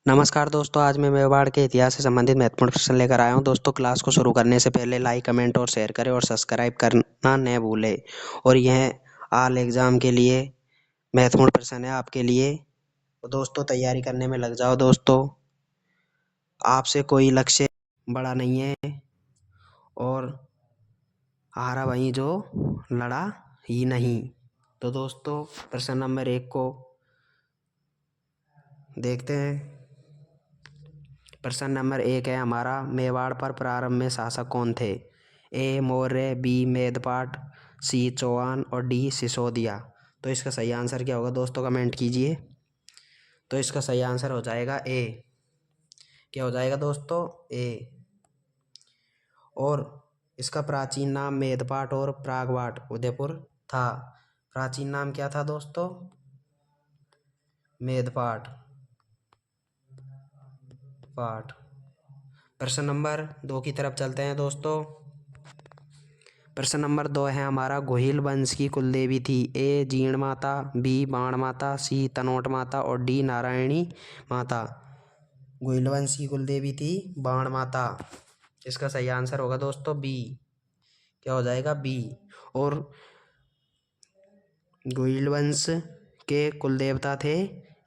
नमस्कार दोस्तों, आज मैं मेवाड़ के इतिहास से संबंधित महत्वपूर्ण प्रश्न लेकर आया हूँ। दोस्तों, क्लास को शुरू करने से पहले लाइक, कमेंट और शेयर करें और सब्सक्राइब करना न भूलें। और यह ऑल एग्जाम के लिए महत्वपूर्ण प्रश्न है आपके लिए। तो दोस्तों, तैयारी करने में लग जाओ। दोस्तों, आपसे कोई लक्ष्य बड़ा नहीं है और हारा वहीं जो लड़ा ही नहीं। तो दोस्तों, प्रश्न नंबर 1 को देखते हैं। प्रश्न नंबर 1 है हमारा, मेवाड़ पर प्रारंभ में शासक कौन थे? ए मौर्य, बी मेदपाट, सी चौहान और डी सिसोदिया। तो इसका सही आंसर क्या होगा दोस्तों, कमेंट कीजिए। तो इसका सही आंसर हो जाएगा ए। क्या हो जाएगा दोस्तों? ए। और इसका प्राचीन नाम मेदपाट और प्रागवाट उदयपुर था। प्राचीन नाम क्या था दोस्तों? मेदपाट पाट। प्रश्न नंबर 2 की तरफ चलते हैं दोस्तों। प्रश्न नंबर 2 है हमारा, गोहिल वंश की कुल देवी थी? ए जीण माता, बी बाण माता, सी तनोट माता और डी नारायणी माता। गोहिल वंश की कुल देवी थी बाण माता। इसका सही आंसर होगा दोस्तों बी। क्या हो जाएगा? बी। और गोहिल वंश के कुल देवता थे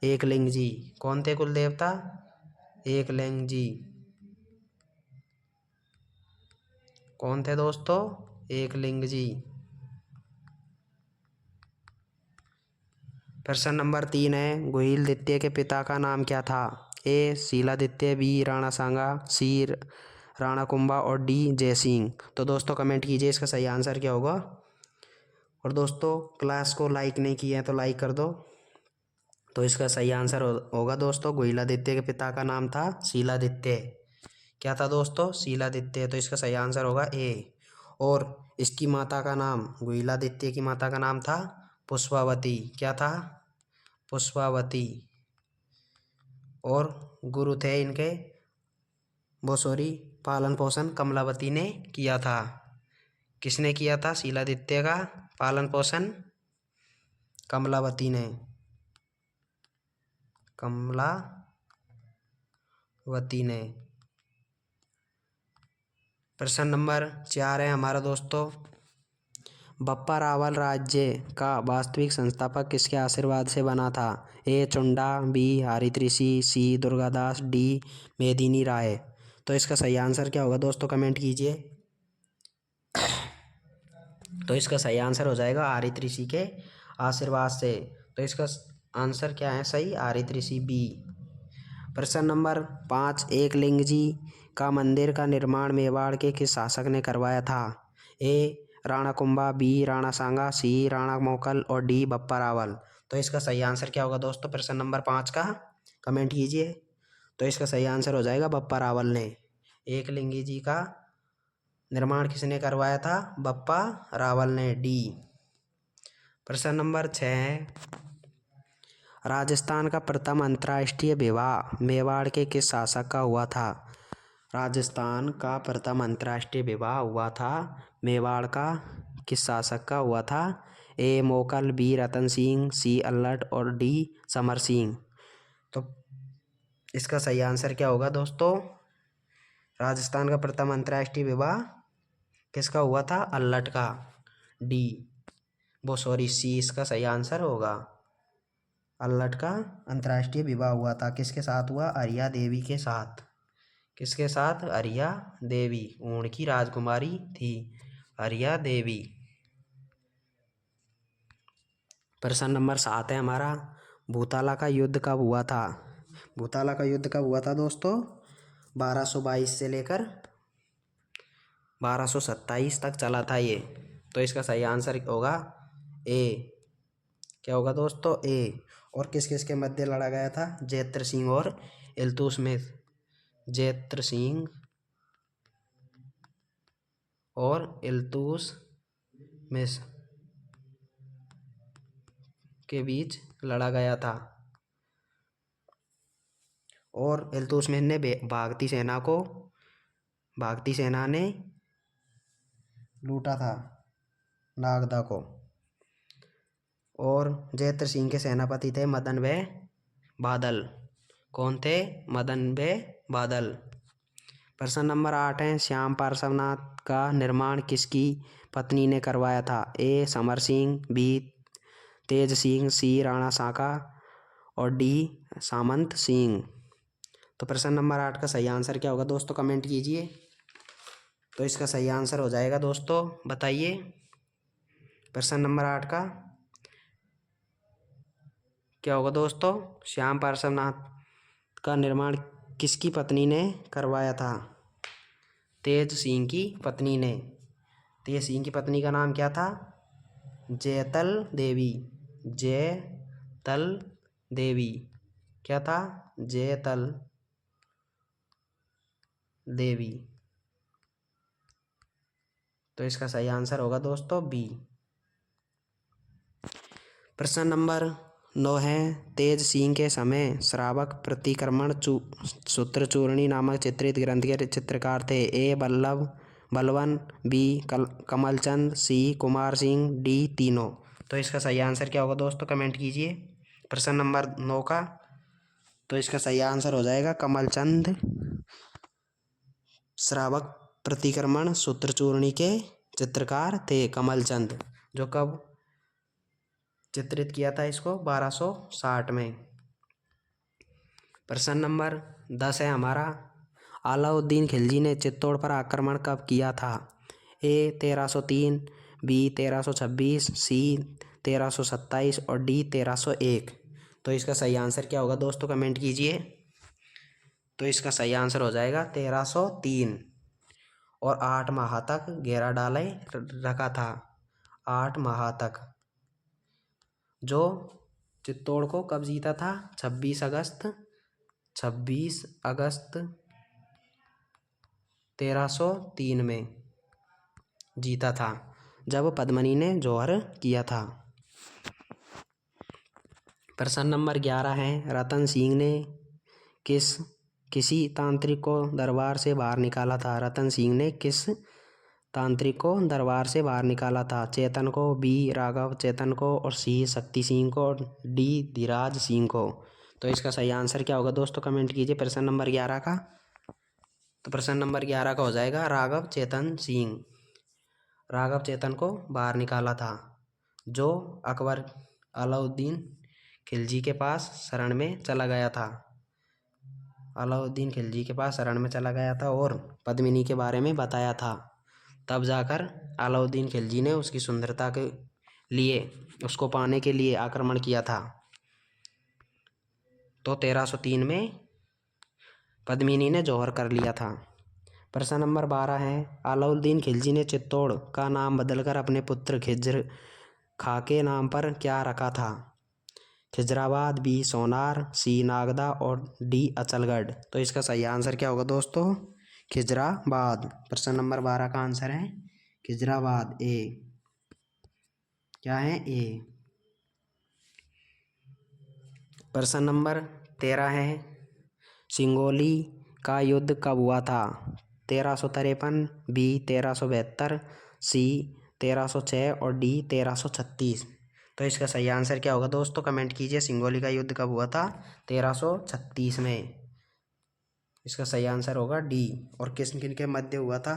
एकलिंग जी। कौन थे कुल देवता? एकलिंग जी। कौन थे दोस्तों? एकलिंग जी। प्रश्न नंबर 3 है, गोहिल द्वितीय के पिता का नाम क्या था? ए शीलादित्य, बी राणा सांगा, सी राणा कुंभा और डी जयसिंह। तो दोस्तों, कमेंट कीजिए इसका सही आंसर क्या होगा। और दोस्तों, क्लास को लाइक नहीं किया है तो लाइक कर दो। तो इसका सही आंसर होगा दोस्तों, गोहिलादित्य के पिता का नाम था शीलादित्य। क्या था दोस्तों? शीलादित्य। तो इसका सही आंसर होगा ए। और इसकी माता का नाम, गोहिलादित्य की माता का नाम था पुष्पावती। क्या था? पुष्पावती। और गुरु थे इनके, वो सॉरी, पालन पोषण कमलावती ने किया था। किसने किया था शीलादित्य का पालन पोषण? कमलावती ने। कमलावती ने। प्रश्न नंबर 4 है हमारा दोस्तों, बप्पा रावल राज्य का वास्तविक संस्थापक किसके आशीर्वाद से बना था? ए चुंडा, बी हरित ऋषि, सी दुर्गादास, डी मेदिनी राय। तो इसका सही आंसर क्या होगा दोस्तों, कमेंट कीजिए। तो इसका सही आंसर हो जाएगा हरित ऋषि के आशीर्वाद से। तो इसका आंसर क्या है सही? हरित ऋषि, बी। प्रश्न नंबर 5, एकलिंग जी का मंदिर का निर्माण मेवाड़ के किस शासक ने करवाया था? ए राणा कुंभा, बी राणा सांगा, सी राणा मोकल और डी बप्पा रावल। तो इसका सही आंसर क्या होगा दोस्तों, प्रश्न नंबर 5 का? कमेंट कीजिए। तो इसका सही आंसर हो जाएगा बप्पा रावल ने। एकलिंगी जी का निर्माण किसने करवाया था? बप्पा रावल ने, डी। प्रश्न नंबर 6 है, राजस्थान का प्रथम अंतर्राष्ट्रीय विवाह मेवाड़ के किस शासक का हुआ था? राजस्थान का प्रथम अंतर्राष्ट्रीय विवाह हुआ था मेवाड़ का किस शासक का हुआ था? ए मोकल, बी रतन सिंह, सी अल्लट और डी समर सिंह। तो इसका सही आंसर क्या होगा दोस्तों? राजस्थान का प्रथम अंतर्राष्ट्रीय विवाह किसका हुआ था? अल्लट का, डी। वो सॉरी, सी इसका सही आंसर होगा। अल्लट का अंतर्राष्ट्रीय विवाह हुआ था। किसके साथ हुआ? अरिया देवी के साथ। किसके साथ? अरिया देवी। ऊँट की राजकुमारी थी अरिया देवी। प्रश्न नंबर 7 है हमारा, भूताला का युद्ध कब हुआ था? भूताला का युद्ध कब हुआ था दोस्तों? 1222 से लेकर 1227 तक चला था ये। तो इसका सही आंसर होगा ए। क्या होगा दोस्तों? ए। और किस किस के मध्य लड़ा गया था? जैत्र सिंह और इल्तुतमिश। जैत्र सिंह और इल्तुतमिश के बीच लड़ा गया था। और इल्तुतमिश ने भागती सेना ने लूटा था नागदा को। और जैत्र सिंह के सेनापति थे मदन व बादल। कौन थे? मदन बे बादल। प्रश्न नंबर 8 है, श्याम पार्श्वनाथ का निर्माण किसकी पत्नी ने करवाया था? ए समर सिंह, बी तेज सिंह, सी राणा सांगा और डी सामंत सिंह। तो प्रश्न नंबर 8 का सही आंसर क्या होगा दोस्तों? कमेंट कीजिए। तो इसका सही आंसर हो जाएगा दोस्तों, बताइए प्रश्न नंबर 8 का क्या होगा दोस्तों? श्याम पार्श्वनाथ का निर्माण किसकी पत्नी ने करवाया था? तेज सिंह की पत्नी ने। तेज सिंह की पत्नी का नाम क्या था? जयतल देवी। जयतल देवी। क्या था? जयतल देवी। तो इसका सही आंसर होगा दोस्तों बी। प्रश्न नंबर 9 है, तेज सिंह के समय श्रावक प्रतिक्रमण सूत्रचूर्णी नामक चित्रित ग्रंथ के चित्रकार थे? ए बल्लभ बलवन, बी कमलचंद, सी कुमार सिंह, डी तीनों। तो इसका सही आंसर क्या होगा दोस्तों? कमेंट कीजिए प्रश्न नंबर 9 का। तो इसका सही आंसर हो जाएगा कमलचंद। श्रावक प्रतिक्रमण सूत्रचूर्णी के चित्रकार थे कमलचंद, जो कब चित्रित किया था इसको? 1260 में। प्रश्न नंबर 10 है हमारा, अलाउद्दीन खिलजी ने चित्तौड़ पर आक्रमण कब किया था? ए 1303, बी 1326, सी 1327 और डी 1301। तो इसका सही आंसर क्या होगा दोस्तों? कमेंट कीजिए। तो इसका सही आंसर हो जाएगा 1303। और 8 माह तक घेरा डाले रखा था। 8 माह तक। जो चित्तौड़ को कब जीता था? 26 अगस्त 1303 में जीता था, जब पद्मिनी ने जौहर किया था। प्रश्न नंबर 11 है, रतन सिंह ने किसी तांत्रिक को दरबार से बाहर निकाला था? रतन सिंह ने किस तांत्रिक को दरबार से बाहर निकाला था? चेतन को, बी राघव चेतन को और सी शक्ति सिंह को और डी धीराज सिंह को। तो इसका सही आंसर क्या होगा दोस्तों? कमेंट कीजिए प्रश्न नंबर 11 का। तो प्रश्न नंबर 11 का हो जाएगा राघव चेतन सिंह। राघव चेतन को बाहर निकाला था, जो अकबर अलाउद्दीन खिलजी के पास शरण में चला गया था। अलाउद्दीन खिलजी के पास शरण में चला गया था और पद्मिनी के बारे में बताया था। तब जाकर अलाउद्दीन खिलजी ने उसकी सुंदरता के लिए, उसको पाने के लिए आक्रमण किया था। तो 1303 में पद्मिनी ने जौहर कर लिया था। प्रश्न नंबर 12 है, अलाउद्दीन खिलजी ने चित्तौड़ का नाम बदलकर अपने पुत्र खिज्र खां के नाम पर क्या रखा था? खिजराबाद, बी सोनार, सी नागदा और डी अचलगढ़। तो इसका सही आंसर क्या होगा दोस्तों? खिजराबाद। प्रश्न नंबर 12 का आंसर है खिजराबाद, ए। क्या है? ए। प्रश्न नंबर 13 है, सिंगोली का युद्ध कब हुआ था? 1353, बी 1372, सी 1306 और डी 1336। तो इसका सही आंसर क्या होगा दोस्तों? कमेंट कीजिए। सिंगोली का युद्ध कब हुआ था? 1336 में। इसका सही आंसर होगा डी। और किन किन के मध्य हुआ था?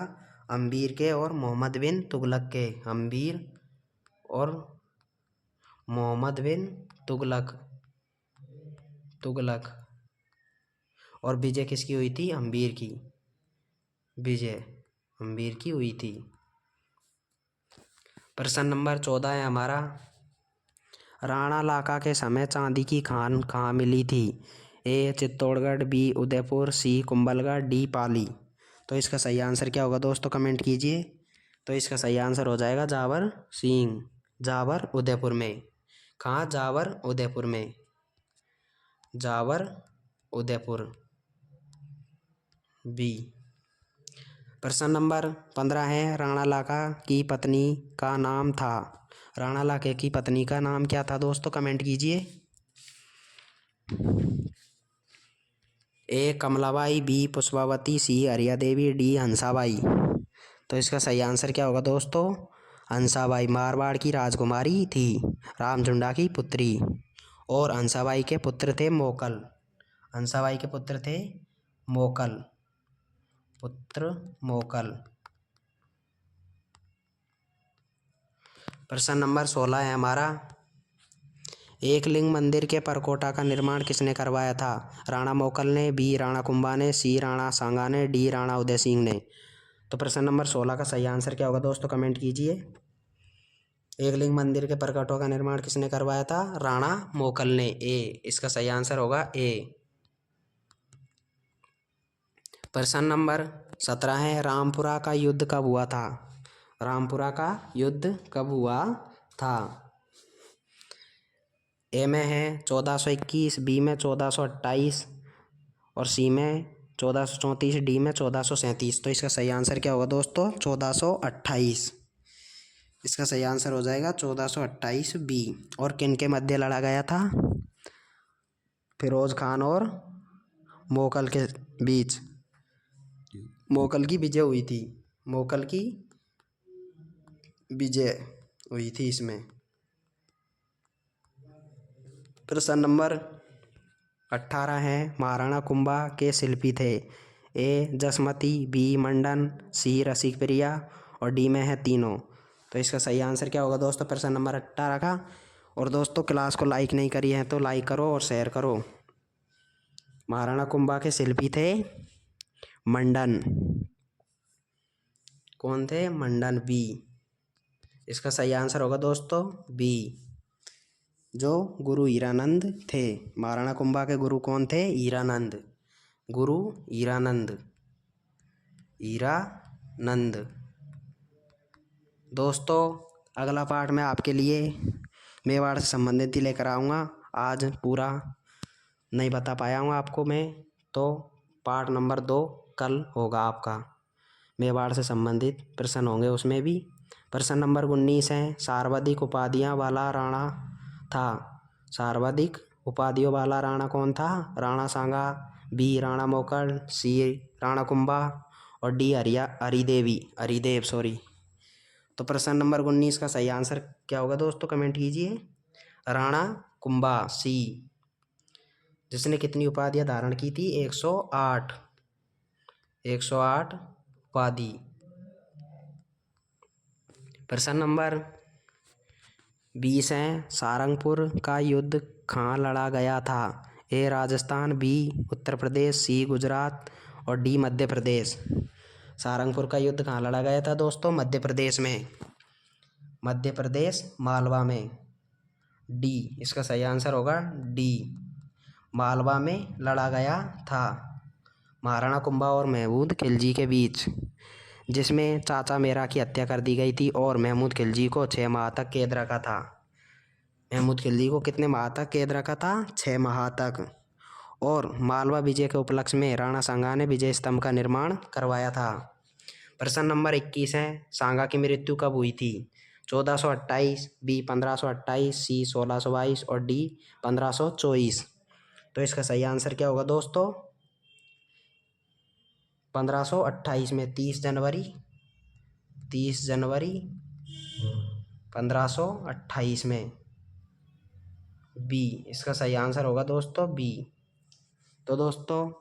अम्बीर के और मोहम्मद बिन तुगलक के। अम्बीर और मोहम्मद बिन तुगलक। और विजय किसकी हुई थी? अम्बीर की। विजय अम्बीर की हुई थी। प्रश्न नंबर 14 है हमारा, राणा लाका के समय चांदी की खान कहाँ मिली थी? ए चित्तौड़गढ़, बी उदयपुर, सी कुंभलगढ़, डी पाली। तो इसका सही आंसर क्या होगा दोस्तों? कमेंट कीजिए। तो इसका सही आंसर हो जाएगा जावर सिंह। जावर उदयपुर में। कहाँ? जावर उदयपुर में। जावर उदयपुर, बी। प्रश्न नंबर 15 है, राणा लाका की पत्नी का नाम था? राणा लाके की पत्नी का नाम क्या था दोस्तों? कमेंट कीजिए। ए कमलाबाई, बी पुष्पावती, सी हरिया देवी, डी हंसाबाई। तो इसका सही आंसर क्या होगा दोस्तों? हंसाबाई मारवाड़ की राजकुमारी थी, रामचुंडा की पुत्री। और हंसाबाई के पुत्र थे मोकल। हंसाबाई के पुत्र थे मोकल, पुत्र मोकल। प्रश्न नंबर 16 है हमारा, एकलिंग मंदिर के परकोटा का निर्माण किसने करवाया था? राणा मोकल ने, बी राणा कुंभा ने, सी राणा सांगा ने, डी राणा उदय सिंह ने। तो प्रश्न नंबर 16 का सही आंसर क्या होगा दोस्तों, कमेंट कीजिए। एकलिंग मंदिर के परकोटा का निर्माण किसने करवाया था? राणा मोकल ने, ए। इसका सही आंसर होगा ए। प्रश्न नंबर 17 है, रामपुरा का युद्ध कब हुआ था? रामपुरा का युद्ध कब हुआ था? ए में है 1421, बी में 1428 और सी में 1434, डी में 1437। तो इसका सही आंसर क्या होगा दोस्तों? 1428। इसका सही आंसर हो जाएगा 1428 बी। और किन के मध्य लड़ा गया था? फिरोज खान और मोकल के बीच। मोकल की विजय हुई थी, मोकल की विजय हुई थी इसमें। प्रश्न नंबर 18 है, महाराणा कुंभा के शिल्पी थे? ए जसमती, बी मंडन, सी रसिक प्रिया और डी में है तीनों। तो इसका सही आंसर क्या होगा दोस्तों, प्रश्न नंबर 18 का? और दोस्तों क्लास को लाइक नहीं करी है तो लाइक करो और शेयर करो। महाराणा कुंभा के शिल्पी थे मंडन। कौन थे? मंडन, बी। इसका सही आंसर होगा दोस्तों बी, जो गुरु हीरानंद थे। महाराणा कुंभा के गुरु कौन थे? हीरानंद, गुरु हीरानंद, हीरानंद। दोस्तों अगला पार्ट मैं आपके लिए मेवाड़ से संबंधित ही लेकर आऊँगा। आज पूरा नहीं बता पाया हूँ आपको मैं, तो पार्ट नंबर 2 कल होगा आपका। मेवाड़ से संबंधित प्रश्न होंगे उसमें भी। प्रश्न नंबर 19 है, सर्वाधिक उपाधियाँ वाला राणा था? सर्वाधिक उपाधियों वाला राणा कौन था? राणा सांगा, बी राणा मोकल, सी राणा कुंभा और डी हरिदेव सॉरी। तो प्रश्न नंबर 19 का सही आंसर क्या होगा दोस्तों, कमेंट कीजिए। राणा कुंभा, सी। जिसने कितनी उपाधियां धारण की थी? 108, 108 उपाधि। प्रश्न नंबर 20 है, सारंगपुर का युद्ध कहाँ लड़ा गया था? ए राजस्थान, बी उत्तर प्रदेश, सी गुजरात और डी मध्य प्रदेश। सारंगपुर का युद्ध कहाँ लड़ा गया था दोस्तों? मध्य प्रदेश में, मध्य प्रदेश मालवा में, डी। इसका सही आंसर होगा डी, मालवा में लड़ा गया था। महाराणा कुंभा और महमूद खिलजी के बीच, जिसमें चाचा मेरा की हत्या कर दी गई थी और महमूद खिलजी को 6 माह तक कैद रखा था। महमूद खिलजी को कितने माह तक कैद रखा था? 6 माह तक। और मालवा विजय के उपलक्ष्य में राणा सांगा ने विजय स्तंभ का निर्माण करवाया था। प्रश्न नंबर 21 है, सांगा की मृत्यु कब हुई थी? 1428, बी 1528, सी 1622 और डी 1524। तो इसका सही आंसर क्या होगा दोस्तों? 1528 में, 30 जनवरी 1528 में, बी। इसका सही आंसर होगा दोस्तों बी। तो दोस्तों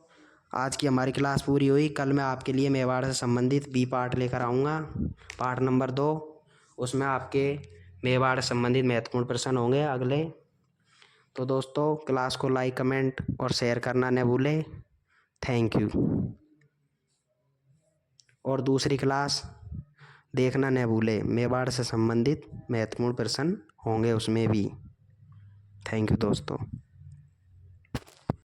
आज की हमारी क्लास पूरी हुई। कल मैं आपके लिए मेवाड़ से संबंधित बी पार्ट लेकर आऊँगा, पार्ट नंबर 2। उसमें आपके मेवाड़ से संबंधित महत्वपूर्ण प्रश्न होंगे अगले। तो दोस्तों क्लास को लाइक, कमेंट और शेयर करना न भूलें। Thank you. और दूसरी क्लास देखना न भूलें, मेवाड़ से संबंधित महत्वपूर्ण प्रश्न होंगे उसमें भी। थैंक यू दोस्तों।